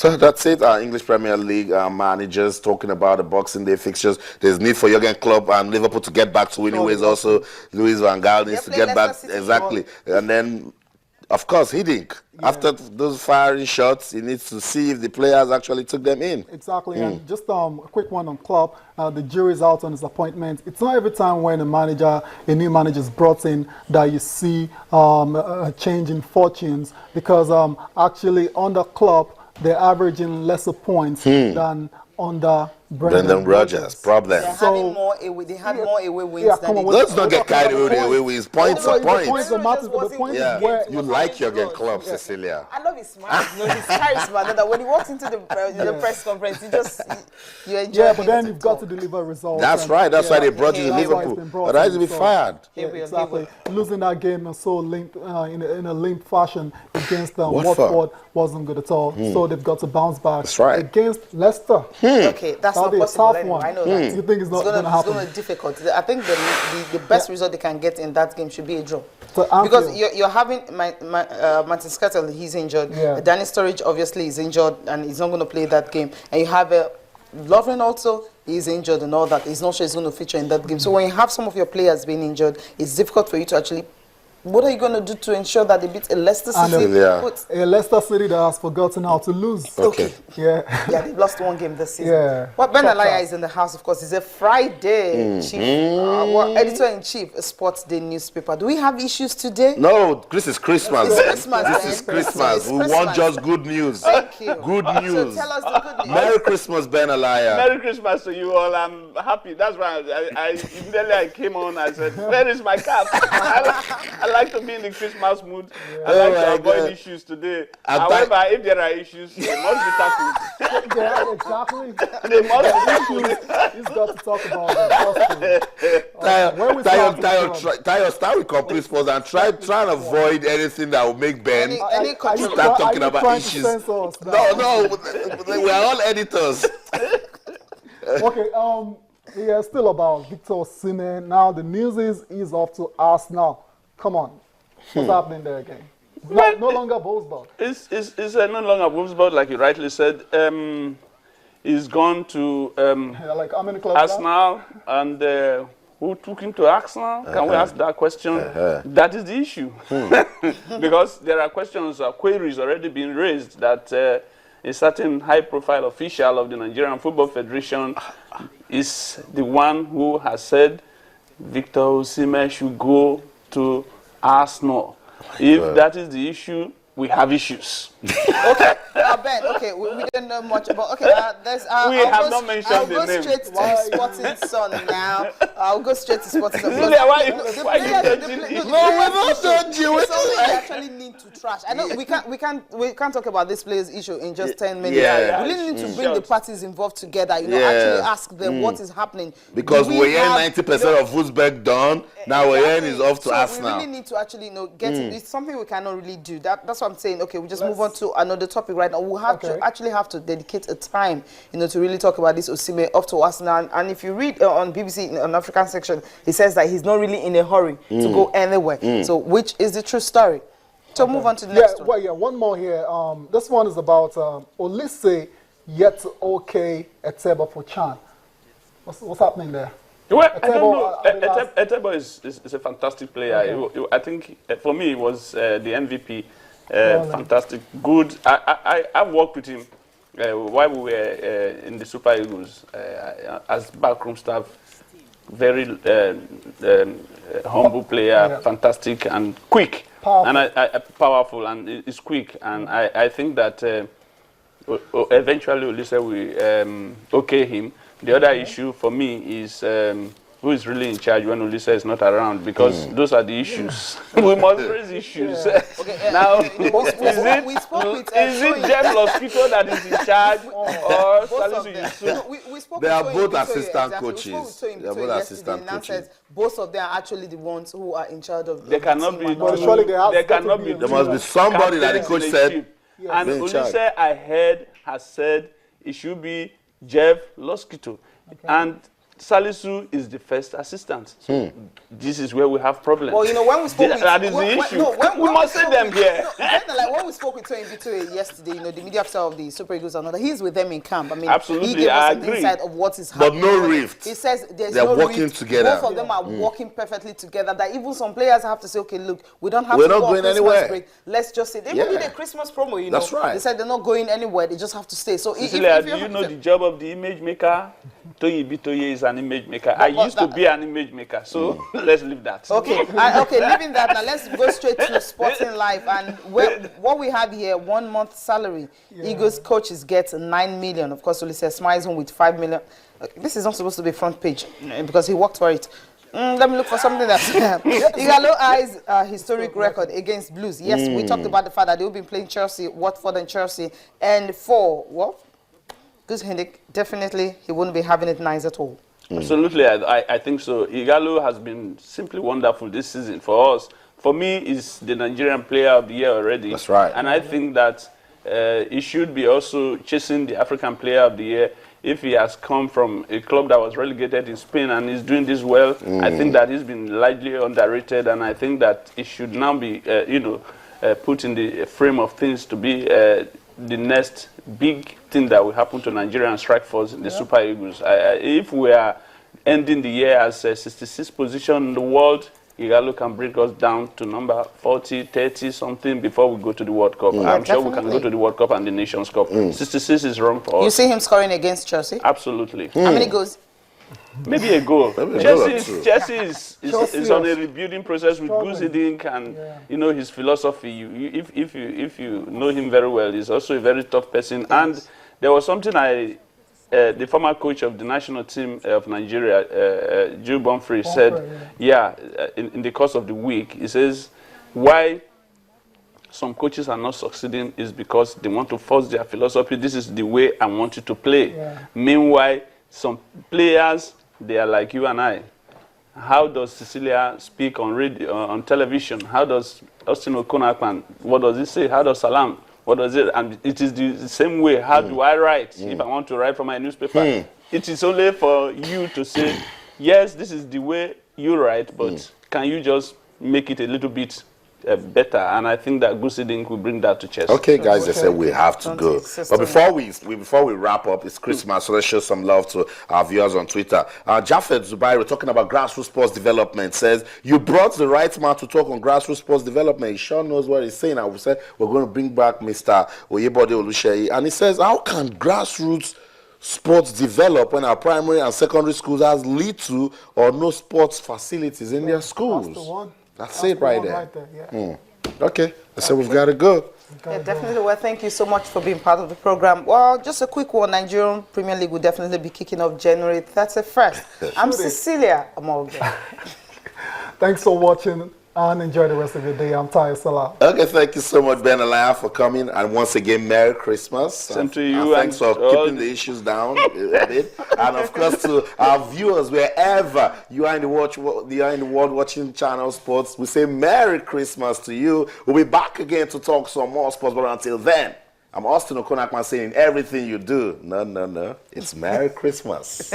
So that's it. Our English Premier League managers talking about the Boxing Day fixtures. There's need for Jurgen Klopp and Liverpool to get back to winning ways. Also, Louis van Gaal needs to get back. Exactly. And then, of course, Hiddink. Yeah. After those firing shots, he needs to see if the players actually took them in. Exactly. And just a quick one on Klopp. The jury's out on his appointment. It's not every time when a new manager is brought in that you see a change in fortunes, because actually under Klopp, they're averaging lesser points than under Brendan Rodgers. Problem. They had more away wins than they did. Let's not get carried away with the away wins. Points are points. The point is where you like Jurgen Klopp, Cecilia. I love his smile. His charisma. That when he walks into the press conference, you enjoy. Yeah, but then you've got to deliver results. That's right. That's why they brought you to Liverpool. Otherwise, you'll be fired. Exactly. Losing that game so limp, in a limp fashion against Watford wasn't good at all. So they've got to bounce back. That's right. Against Leicester. Okay, that's not possible anyway. I know that. You think it's not going to happen? It's going to be difficult. I think the best result they can get in that game should be a draw. Because you're having Martin Skrtel, he's injured. Danny Sturridge obviously is injured and he's not going to play that game. And you have Lovren also, he's injured and all that. He's not sure he's going to feature in that game. So when you have some of your players being injured, it's difficult for you to actually. What are you going to do to ensure that they beat a Leicester City? A Leicester City that has forgotten how to lose. Okay. Yeah, they've lost one game this season. Well, Ben Alaya is in the house, of course. It's a Friday. Editor-in-Chief, a Sports Day newspaper. Do we have issues today? No, this is Christmas. This is Christmas. We want just good news. Thank you. Good news. So tell us the good news. Merry Christmas, Ben Alaya. Merry Christmas to you all. I'm happy. That's why immediately I came on. I said, where is my cap? I like to be in the Christmas mood. I like to avoid issues today. However, if there are issues, they must be tackled. Yeah, exactly. They must be tackled. He's got to talk about it. Tayo, start with complete sports and try and avoid anything that will make Ben start talking about issues. No, we are all editors. Okay, yeah, still about Victor Osimhen. Now the news is he's off to Arsenal. Come on. What's happening there again? No longer Wolfsburg. It's no longer Wolfsburg, like you rightly said. He's gone to like how many clubs Arsenal, and who took him to Arsenal? Can we ask that question? That is the issue. Because there are questions, queries already being raised that a certain high-profile official of the Nigerian Football Federation is the one who has said Victor Osimhen should go to Arsenal. If that is the issue, we have issues. Okay, Ben, okay, we don't know much about, okay, we have not mentioned the name. I'll go straight to Sporting Sun now. I'll go straight to Sporting Sun. Julia, why you we actually need to trash. I know we can't talk about this player's issue in just 10 minutes. We really need to bring the parties involved together, you know, actually ask them what is happening. Because we're hearing 90% of Wolfsburg done, now we're hearing is off to Arsenal. We really need to actually, get it. It's something we cannot really do. That's what I'm saying. Okay, we just move on to another topic right now. We'll have to actually dedicate a time, to really talk about this Osimhen off to Arsenal. And if you read on BBC on African section, it says that he's not really in a hurry to go anywhere. So, which is the true story? So, move on to the next one. Well, one more here. This one is about Olise yet to okay Etebo for Chan. What's happening there? Well, I don't know. Etebo is a fantastic player. I think, for me, it was the MVP. Fantastic, good. I've worked with him while we were in the Super Eagles as backroom staff. Very humble player, fantastic and quick, powerful, and it's quick. And I think that eventually Olise will okay him. The other issue for me is who is really in charge when Olise is not around, because those are the issues. We must raise issues. Now, is it Jeff Loskito that is in charge or Salisu Yusuf? They are both assistant coaches. They are both assistant coaches. Both of them are actually the ones who are in charge of the cannot be. There cannot be. There must be somebody that the coach said. And Olise, I heard, has said it should be Jeff Loskito. And Salisu is the first assistant. So this is where we have problems. Well, you know, when we spoke that is the issue. We must say them here. Like when we spoke with Tony Bitue yesterday, you know, the media officer of the Super Eagles and all that, he's with them in camp. I mean, absolutely, he gave I us an agree. insight of what is happening. But no rift. He says there's They're no working rift. together. Both of them are working perfectly together. That even some players have to say, okay, look, we don't have We're to not go on going Christmas anywhere. break. Let's just say they even did a Christmas promo. You know, that's right. They said they're not going anywhere. They just have to stay. So Cecilia, do you know the job of the image maker? Toyi Bitoye is an image maker. I used to be an image maker, so let's leave that. Okay, okay, leaving that now, let's go straight to Sporting Life. And what we have here, 1 month salary. Eagles coaches get 9 million. Of course, Ulysses smiles home with 5 million. This is not supposed to be front page because he worked for it. Let me look for something that's Igalo eyes historic record against Blues. Yes, we talked about the fact that they've been playing Chelsea, Watford and Chelsea. And for what? Gus Henrik, definitely he wouldn't be having it nice at all. Absolutely, I think so. Igalo has been simply wonderful this season for us. For me, he's the Nigerian player of the year already. That's right. And I think that he should be also chasing the African player of the year. If he has come from a club that was relegated in Spain and is doing this well, I think that he's been lightly underrated, and I think that it should now be, put in the frame of things to be the next big thing that will happen to Nigerian strike force in the Super Eagles. If we are ending the year as a 66th position in the world, Igalo can bring us down to number 40, 30 something before we go to the World Cup. I'm sure we can go to the World Cup and the Nations Cup. 66 is wrong for us. You see him scoring against Chelsea? Absolutely. How many goals? Maybe a goal. Chelsea is on a rebuilding process with Guzi Dink and you know his philosophy. If you know him very well, he's also a very tough person. Yes. And there was something the former coach of the national team of Nigeria, Joe Bonfrey, said, in the course of the week, he says, why some coaches are not succeeding is because they want to force their philosophy. This is the way I want you to play. Yeah. Meanwhile, some players, they are like you and I. How does Cecilia speak on radio, on television? How does Austin Okonakpan, what does he say? How does Salam? What does it? And it is the same way. How do I write if I want to write for my newspaper? It is only for you to say, yes, this is the way you write, but can you just make it a little bit better? And I think that Gusi Dink will bring that to chess. Okay, guys, they said we have to go. But before we wrap up, it's Christmas, so let's show some love to our viewers on Twitter. Jafet Zubair, talking about grassroots sports development, says, you brought the right man to talk on grassroots sports development. He sure knows what he's saying. I would say we're going to bring back Mr. Oyebode Oluseyi. And he says, how can grassroots sports develop when our primary and secondary schools has little or no sports facilities in their schools? That's the one. That's it right there. Yeah. Okay, so we've got to go. Yeah, definitely. Well, thank you so much for being part of the program. Well, just a quick one. Nigerian Premier League will definitely be kicking off January 31st. I'm Cecilia Amorga. Thanks for watching and enjoy the rest of your day. I'm Tayo Salah. Okay, thank you so much, Ben Alaya, for coming. And once again, Merry Christmas. Same to you. Thanks for keeping the issues down a bit. And of course, to our viewers, wherever you are in the world watching Channel Sports, we say Merry Christmas to you. We'll be back again to talk some more sports. But until then, I'm Austin Okonakman saying everything you do. No. It's Merry Christmas.